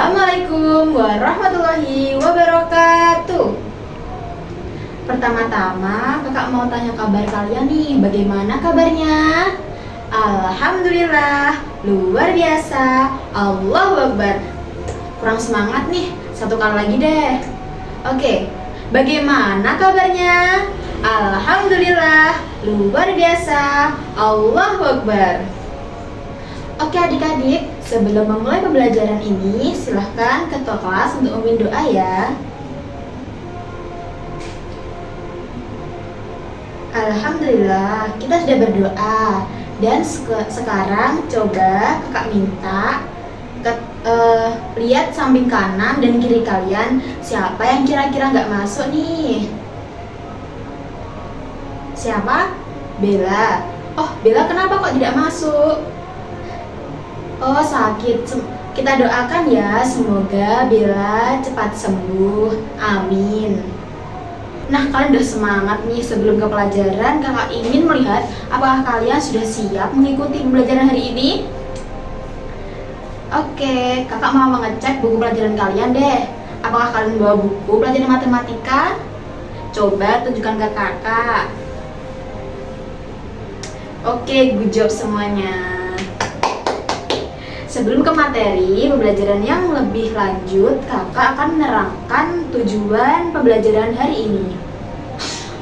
Assalamualaikum warahmatullahi wabarakatuh. Pertama-tama kakak mau tanya kabar kalian nih, bagaimana kabarnya? Alhamdulillah, luar biasa, Allahu Akbar. Kurang semangat nih, satu kali lagi deh. Oke, bagaimana kabarnya? Alhamdulillah, luar biasa, Allahu Akbar. Oke adik-adik, sebelum memulai pembelajaran ini, silahkan ketua kelas untuk memimpin doa ya. Alhamdulillah, kita sudah berdoa. Dan sekarang coba kakak minta lihat samping kanan dan kiri kalian, siapa yang kira-kira nggak masuk nih? Siapa? Bella. Oh, Bella kenapa kok tidak masuk? Oh, sakit. Kita doakan ya, semoga Bella cepat sembuh. Amin. Nah, kalian udah semangat nih. Sebelum ke pelajaran, kakak ingin melihat apakah kalian sudah siap mengikuti pembelajaran hari ini. Oke, kakak mau mengecek buku pelajaran kalian deh. Apakah kalian bawa buku pelajaran matematika? Coba tunjukkan ke kakak. Oke, good job semuanya. Sebelum ke materi pembelajaran yang lebih lanjut, kakak akan menerangkan tujuan pembelajaran hari ini.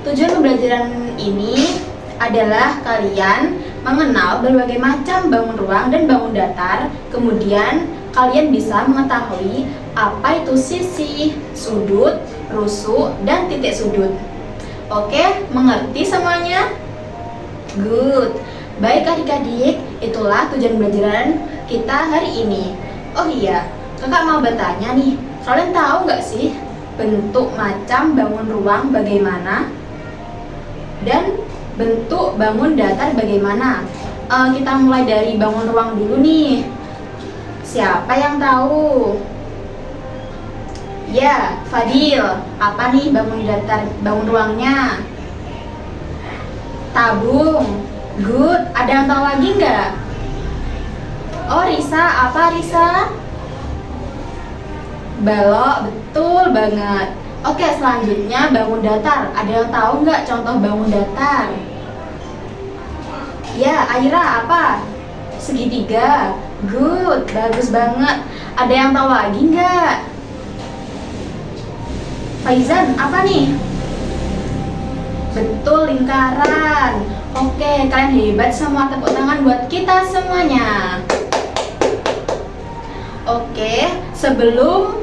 Tujuan pembelajaran ini adalah kalian mengenal berbagai macam bangun ruang dan bangun datar. Kemudian kalian bisa mengetahui apa itu sisi, sudut, rusuk, dan titik sudut. Oke, mengerti semuanya? Good. Baik adik-adik, itulah tujuan pembelajaran kita hari ini. Oh iya, kakak mau bertanya nih, kalian tahu nggak sih bentuk macam bangun ruang bagaimana? Dan bentuk bangun datar bagaimana? Kita mulai dari bangun ruang dulu nih. Siapa yang tahu? Ya, Fadil. Apa nih bangun datar, bangun ruangnya? Tabung. Good. Ada yang tahu lagi nggak? Oh, Risa. Apa Risa? Balok. Betul banget. Oke, selanjutnya bangun datar. Ada yang tahu nggak contoh bangun datar? Ya, Aira. Apa? Segitiga. Good. Bagus banget. Ada yang tahu lagi nggak? Faizan. Apa nih? Betul, lingkaran. Oke, kalian hebat semua, tepuk tangan buat kita semuanya. Oke, sebelum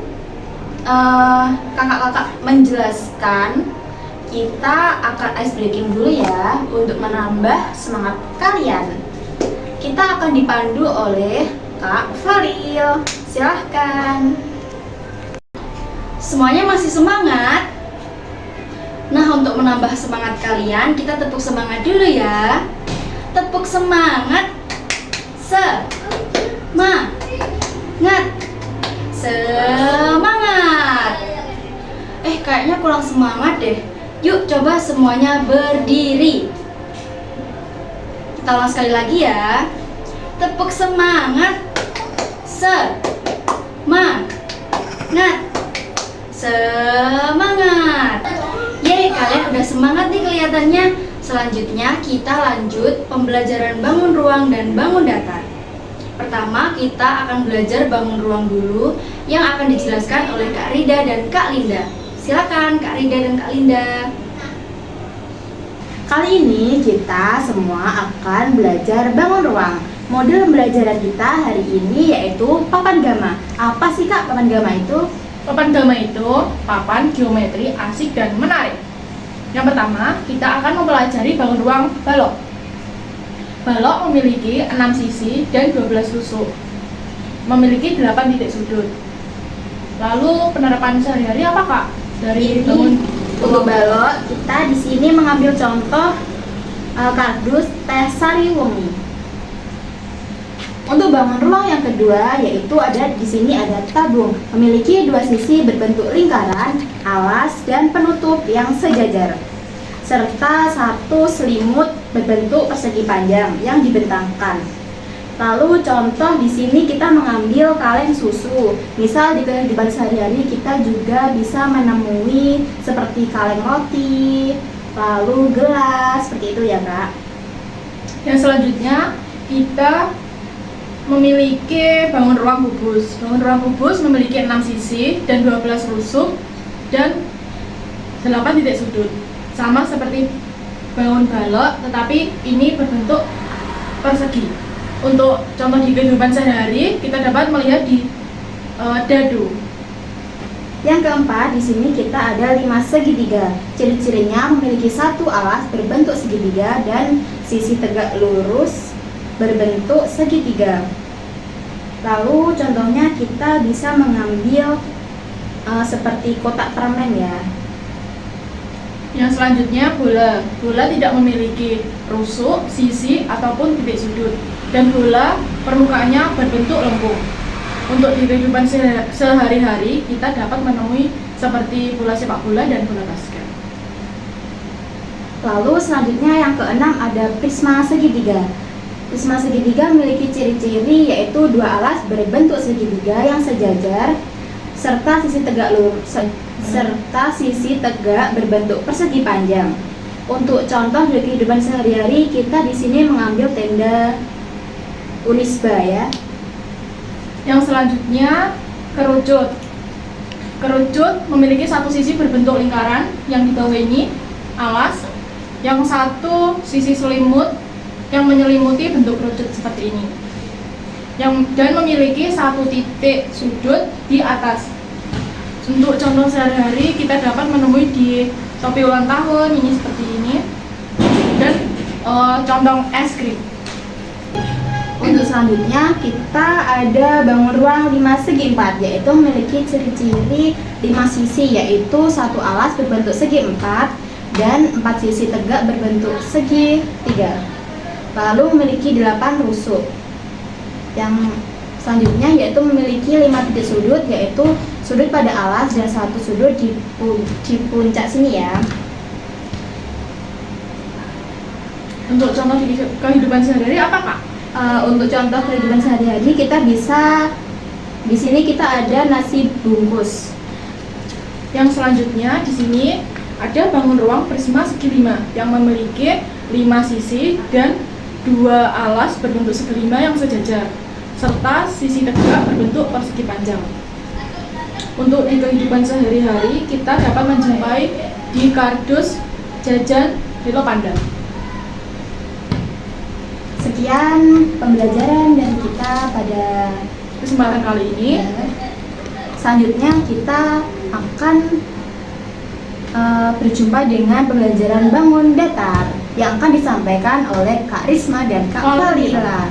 kakak-kakak menjelaskan, kita akan ice breaking dulu ya untuk menambah semangat kalian. Kita akan dipandu oleh Kak Faril. Silahkan. Semuanya masih semangat? Nah, untuk menambah semangat kalian, kita tepuk semangat dulu ya. Tepuk semangat. Semangat. Semangat. Kayaknya kurang semangat deh. Yuk, coba semuanya berdiri. Kita ulang sekali lagi ya. Tepuk semangat. Semangat. Semangat. Yeay, kalian udah semangat nih kelihatannya. Selanjutnya kita lanjut pembelajaran bangun ruang dan bangun datar. Pertama kita akan belajar bangun ruang dulu yang akan dijelaskan oleh Kak Rida dan Kak Linda. Silakan Kak Rida dan Kak Linda. Kali ini kita semua akan belajar bangun ruang. Model pembelajaran kita hari ini yaitu papan gamma. Apa sih Kak papan gamma itu? Papan gamma itu papan geometri asik dan menarik. Yang pertama, kita akan mempelajari bangun ruang balok. Balok memiliki 6 sisi dan 12 rusuk. Memiliki 8 titik sudut. Lalu penerapan sehari-hari apa Kak? Dari bangun untuk balok, kita di sini mengambil contoh kardus teh Sariwangi. Untuk bangun ruang yang kedua yaitu di sini ada tabung, memiliki 2 sisi berbentuk lingkaran, alas dan penutup yang sejajar, serta 1 selimut berbentuk persegi panjang yang dibentangkan. Lalu contoh di sini kita mengambil kaleng susu. Misal di kehidupan sehari-hari kita juga bisa menemui seperti kaleng roti, lalu gelas, seperti itu ya Kak. Yang selanjutnya kita memiliki bangun ruang kubus. Bangun ruang kubus memiliki 6 sisi dan 12 rusuk dan 8 titik sudut. Sama seperti bangun balok, tetapi ini berbentuk persegi. Untuk contoh di kehidupan sehari-hari kita dapat melihat di dadu. Yang keempat, di sini kita ada 5 segitiga. Ciri-cirinya memiliki satu alas berbentuk segitiga dan sisi tegak lurus berbentuk segitiga. Lalu contohnya kita bisa mengambil seperti kotak permen ya. Yang selanjutnya bola. Bola tidak memiliki rusuk, sisi ataupun titik sudut, dan bola permukaannya berbentuk lengkung. Untuk di kehidupan sehari-hari kita dapat menemui seperti bola sepak bola dan bola basket. Lalu selanjutnya yang keenam ada prisma segitiga. Prisma segitiga memiliki ciri-ciri yaitu dua alas berbentuk segitiga yang sejajar serta sisi tegak berbentuk persegi panjang. Untuk contoh di kehidupan sehari-hari kita di sini mengambil tenda Unisba ya. Yang selanjutnya kerucut. Kerucut memiliki satu sisi berbentuk lingkaran yang di bawah ini alas, yang satu sisi selimut yang menyelimuti bentuk kerucut seperti ini. Dan memiliki satu titik sudut di atas. Untuk contoh sehari-hari kita dapat menemui di topi ulang tahun ini seperti ini, dan condong es krim. Untuk selanjutnya kita ada bangun ruang 5 segi 4, yaitu memiliki ciri-ciri 5 sisi, yaitu satu alas berbentuk segi 4 dan 4 sisi tegak berbentuk segi 3. Lalu memiliki 8 rusuk. Yang selanjutnya yaitu memiliki 5 titik sudut, yaitu sudut pada alas dan satu sudut di puncak sini ya. Untuk contoh di kehidupan sehari-hari apa Kak? Untuk contoh kehidupan sehari-hari kita bisa di sini kita ada nasi bungkus. Yang selanjutnya di sini ada bangun ruang prisma segi 5 yang memiliki 5 sisi dan 2 alas berbentuk segi 5 yang sejajar serta sisi tegak berbentuk persegi panjang. Untuk di kehidupan sehari-hari kita dapat menjumpai di kardus, jajan, Hello Panda. Sekian pembelajaran dari kita pada kesempatan kali ini. Selanjutnya kita akan berjumpa dengan pembelajaran bangun datar yang akan disampaikan oleh Kak Risma dan Kak Falila.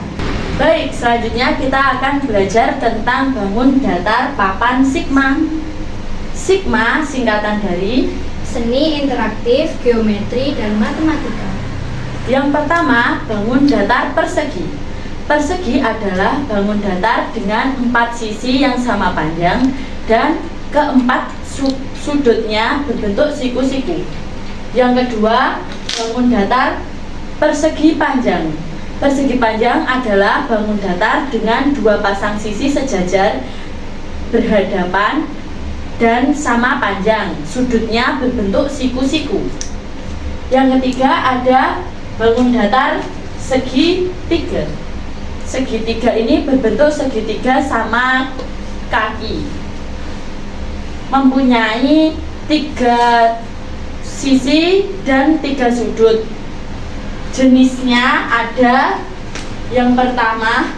Baik, selanjutnya kita akan belajar tentang bangun datar papan sigma. Sigma singkatan dari Seni Interaktif, Geometri, dan Matematika. yang pertama, bangun datar persegi. Persegi adalah bangun datar dengan 4 sisi yang sama panjang dan keempat sudutnya berbentuk siku-siku. Yang kedua, bangun datar persegi panjang. Persegi panjang adalah bangun datar dengan 2 pasang sisi sejajar berhadapan dan sama panjang, sudutnya berbentuk siku-siku. Yang ketiga ada bangun datar segi 3. Segitiga ini berbentuk segitiga sama kaki, mempunyai 3 sisi dan 3 sudut. Jenisnya ada yang pertama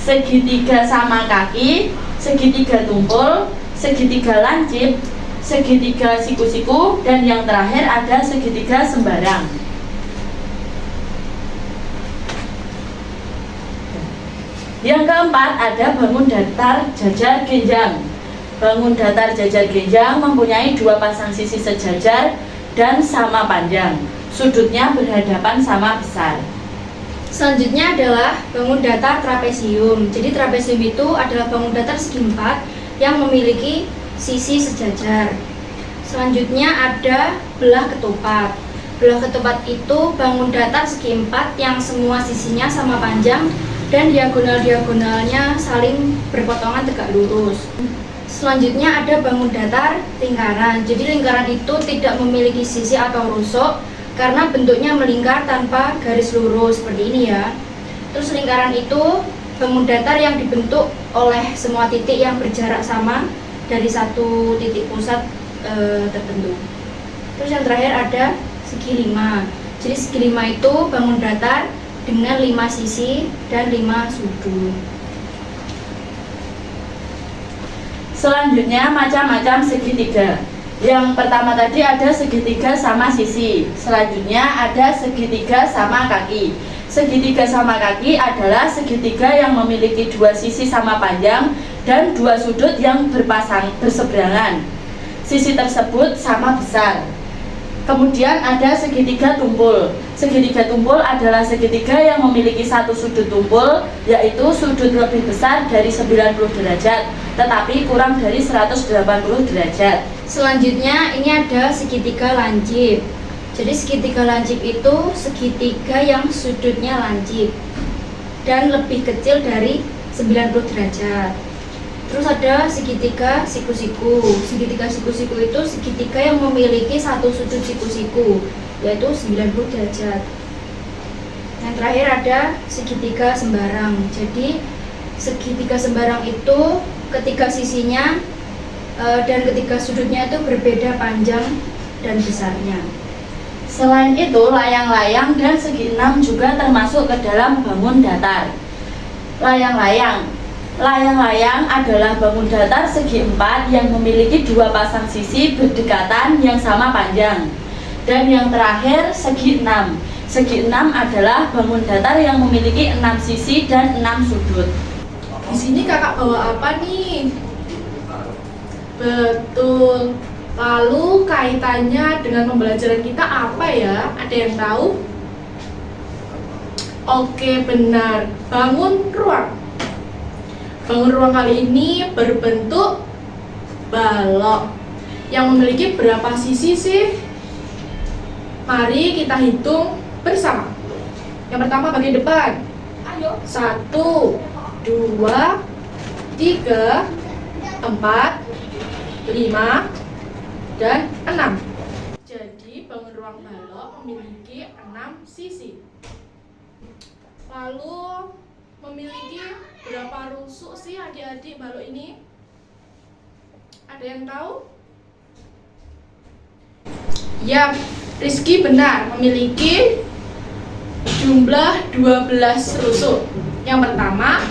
segitiga sama kaki, segitiga tumpul, segitiga lancip, segitiga siku-siku, dan yang terakhir ada segitiga sembarang. Yang keempat ada bangun datar jajar genjang. Bangun datar jajar genjang mempunyai 2 pasang sisi sejajar dan sama panjang. Sudutnya berhadapan sama besar. Selanjutnya adalah bangun datar trapesium. Jadi trapesium itu adalah bangun datar segi 4 yang memiliki sisi sejajar. Selanjutnya ada belah ketupat. Belah ketupat itu bangun datar segi 4 yang semua sisinya sama panjang dan diagonal-diagonalnya saling berpotongan tegak lurus. Selanjutnya ada bangun datar lingkaran. Jadi lingkaran itu tidak memiliki sisi atau rusuk karena bentuknya melingkar tanpa garis lurus seperti ini ya. Terus lingkaran itu bangun datar yang dibentuk oleh semua titik yang berjarak sama dari satu titik pusat tertentu. Terus yang terakhir ada segi 5. Jadi segi 5 itu bangun datar dengan 5 sisi dan 5 sudut. Selanjutnya macam-macam segitiga. Yang pertama tadi ada segitiga sama sisi. Selanjutnya ada segitiga sama kaki. Segitiga sama kaki adalah segitiga yang memiliki 2 sisi sama panjang dan 2 sudut yang berseberangan. Sisi tersebut sama besar. Kemudian ada segitiga tumpul. Segitiga tumpul adalah segitiga yang memiliki 1 sudut tumpul, yaitu sudut lebih besar dari 90 derajat, tetapi kurang dari 180 derajat. Selanjutnya ini ada segitiga lancip. Jadi segitiga lancip itu segitiga yang sudutnya lancip dan lebih kecil dari 90 derajat. Terus ada segitiga siku-siku. Segitiga siku-siku itu segitiga yang memiliki 1 sudut siku-siku, yaitu 90 derajat. Yang terakhir ada segitiga sembarang. Jadi segitiga sembarang itu ketiga sisinya dan ketiga sudutnya itu berbeda panjang dan besarnya. Selain itu, layang-layang dan segi 6 juga termasuk ke dalam bangun datar. Layang-layang adalah bangun datar segi 4 yang memiliki 2 pasang sisi berdekatan yang sama panjang. Dan yang terakhir segi 6. Segi 6 adalah bangun datar yang memiliki 6 sisi dan 6 sudut. Di sini kakak bawa apa nih? Betul. Lalu kaitannya dengan pembelajaran kita apa ya? Ada yang tahu? Oke, benar. Bangun ruang. Bangun ruang kali ini berbentuk balok yang memiliki berapa sisi sih? Mari kita hitung bersama. Yang pertama bagian depan. Ayo. 1, 2, 3, 4, 5, dan 6. Jadi bangun ruang balok memiliki 6 sisi. Lalu memiliki berapa rusuk sih adik-adik balok ini? Ada yang tahu? Ya, Rizky benar, memiliki jumlah 12 rusuk. Yang pertama,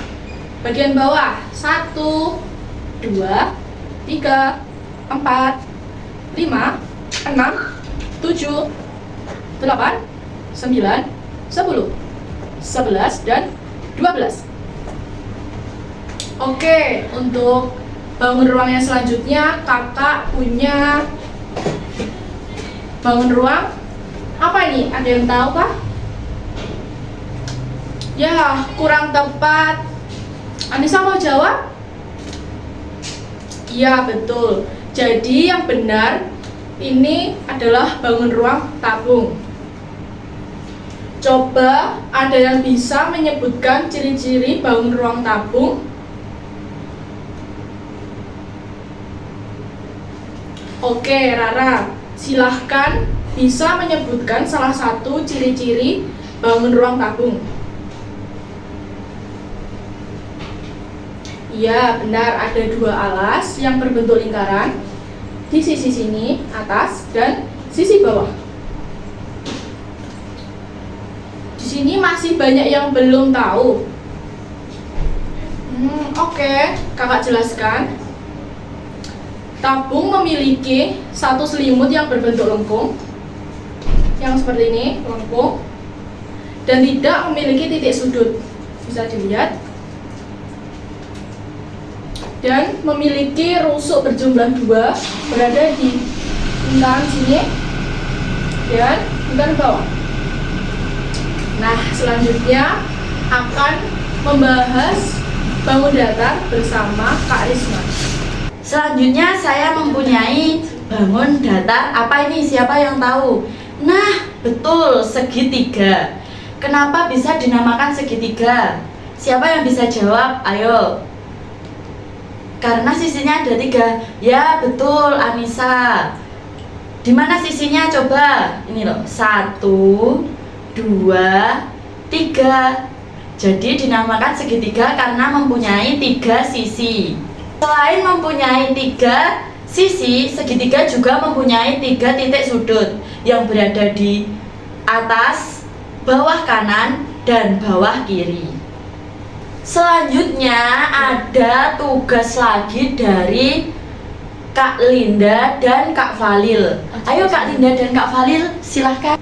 bagian bawah 1, 2, 3, 4, 5, 6, 7, 8, 9, 10, 11, dan 12. Oke, untuk bangun ruang yang selanjutnya kakak punya bangun ruang apa ini? Ada yang tahu kah? Ya, kurang tepat. Anissa mau jawab? Ya, betul. Jadi yang benar ini adalah bangun ruang tabung. Coba ada yang bisa menyebutkan ciri-ciri bangun ruang tabung? Oke, Rara, silahkan bisa menyebutkan salah satu ciri-ciri bangun ruang tabung. Iya, benar, ada 2 alas yang berbentuk lingkaran di sisi sini, atas, dan sisi bawah. Di sini masih banyak yang belum tahu. Oke, kakak jelaskan. Tabung memiliki 1 selimut yang berbentuk lengkung, yang seperti ini, lengkung, dan tidak memiliki titik sudut. Bisa dilihat. Dan memiliki rusuk berjumlah 2 berada di lingkaran sini dan lingkaran bawah. Nah, selanjutnya akan membahas bangun datar bersama Kak Risma. Selanjutnya saya mempunyai bangun datar. Apa ini? Siapa yang tahu? Nah, Betul, segitiga. Kenapa bisa dinamakan segitiga? Siapa yang bisa jawab? Ayo. Karena sisinya ada 3. Ya, betul, Anissa. Di mana sisinya? Coba. Ini loh, 1, 2, 3. Jadi dinamakan segitiga karena mempunyai 3 sisi. Selain mempunyai 3 sisi, segitiga juga mempunyai 3 titik sudut yang berada di atas, bawah kanan, dan bawah kiri. Selanjutnya ada tugas lagi dari Kak Linda dan Kak Falil. Ayo Kak Linda dan Kak Falil, silahkan.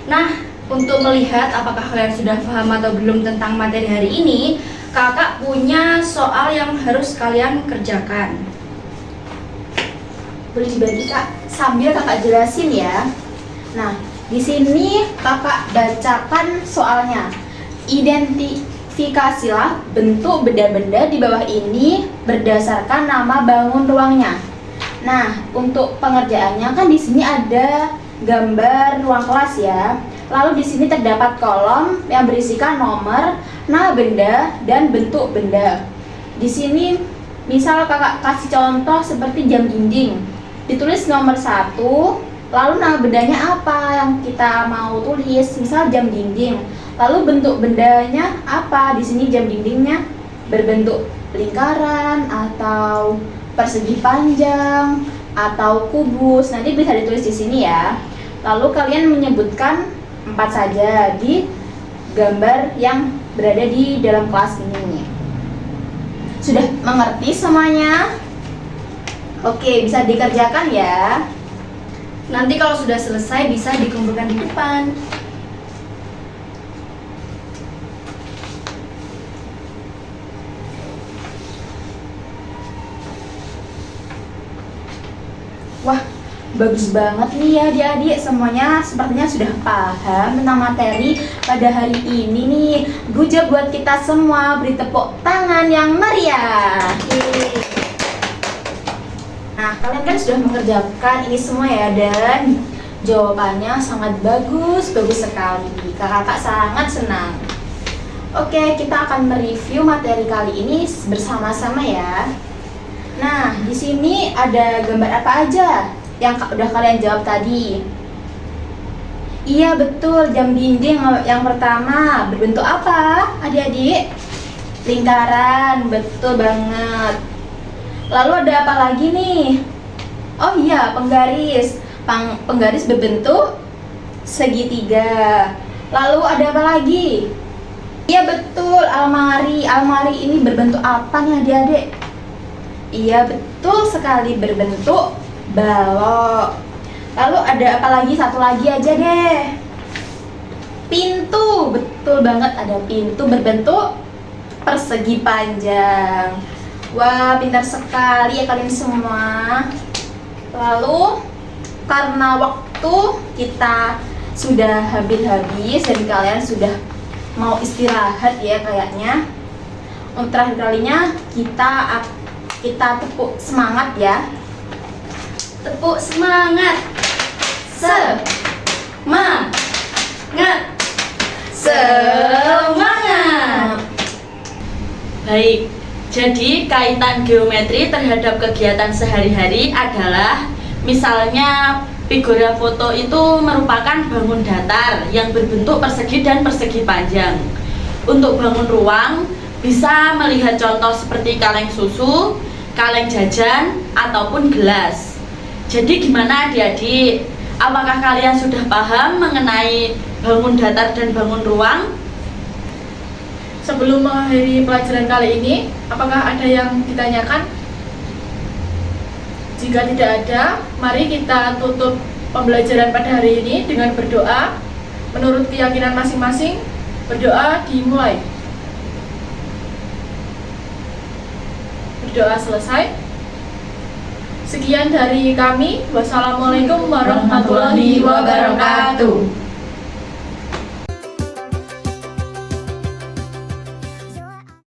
Nah, untuk melihat apakah kalian sudah paham atau belum tentang materi hari ini, kakak punya soal yang harus kalian kerjakan. Boleh dibagi Kak, sambil kakak jelasin ya. Nah, di sini kakak bacakan soalnya. Identifikasilah bentuk benda-benda di bawah ini berdasarkan nama bangun ruangnya. Nah, untuk pengerjaannya kan di sini ada gambar ruang kelas ya. Lalu di sini terdapat kolom yang berisikan nomor, nama benda, dan bentuk benda. Di sini misal kakak kasih contoh seperti jam dinding. Ditulis nomor 1, lalu nama bendanya apa yang kita mau tulis, misal jam dinding. Lalu bentuk bendanya apa? Di sini jam dindingnya berbentuk lingkaran atau persegi panjang atau kubus. Nanti bisa ditulis di sini ya. Lalu kalian menyebutkan 4 saja di gambar yang berada di dalam kelas ini. Sudah mengerti semuanya? Oke, bisa dikerjakan ya. Nanti kalau sudah selesai bisa dikumpulkan di depan. Wah, bagus banget nih ya adik-adik, semuanya sepertinya sudah paham tentang materi pada hari ini nih. Good job buat kita semua, beri tepuk tangan yang meriah. Nah, kalian kan sudah mengerjakan ini semua ya, dan jawabannya sangat bagus sekali. Kakak sangat senang. Oke, kita akan mereview materi kali ini bersama-sama ya. Nah, di sini ada gambar apa aja yang udah kalian jawab tadi? Iya betul, jam dinding yang pertama berbentuk apa adik-adik? Lingkaran, betul banget. Lalu ada apa lagi nih? Oh iya, penggaris. Penggaris berbentuk segitiga. Lalu ada apa lagi? Iya betul, almari. Almari ini berbentuk apa nih adik-adik? Iya betul sekali, berbentuk balok. Lalu ada apa lagi? Satu lagi aja deh. Pintu, betul banget, ada pintu berbentuk persegi panjang. Wah, pintar sekali ya kalian semua. Lalu karena waktu kita sudah habis dan kalian sudah mau istirahat ya kayaknya, untuk terakhir kalinya kita tepuk semangat ya. Tepuk semangat. Semangat. Semangat. Baik, jadi kaitan geometri terhadap kegiatan sehari-hari adalah misalnya figura foto itu merupakan bangun datar yang berbentuk persegi dan persegi panjang. Untuk bangun ruang bisa melihat contoh seperti kaleng susu, kaleng jajan, ataupun gelas. Jadi gimana adik-adik? Apakah kalian sudah paham mengenai bangun datar dan bangun ruang? Sebelum mengakhiri pelajaran kali ini, apakah ada yang ditanyakan? Jika tidak ada, mari kita tutup pembelajaran pada hari ini dengan berdoa. Menurut keyakinan masing-masing, berdoa dimulai. Berdoa selesai. Sekian dari kami. Wassalamualaikum warahmatullahi wabarakatuh.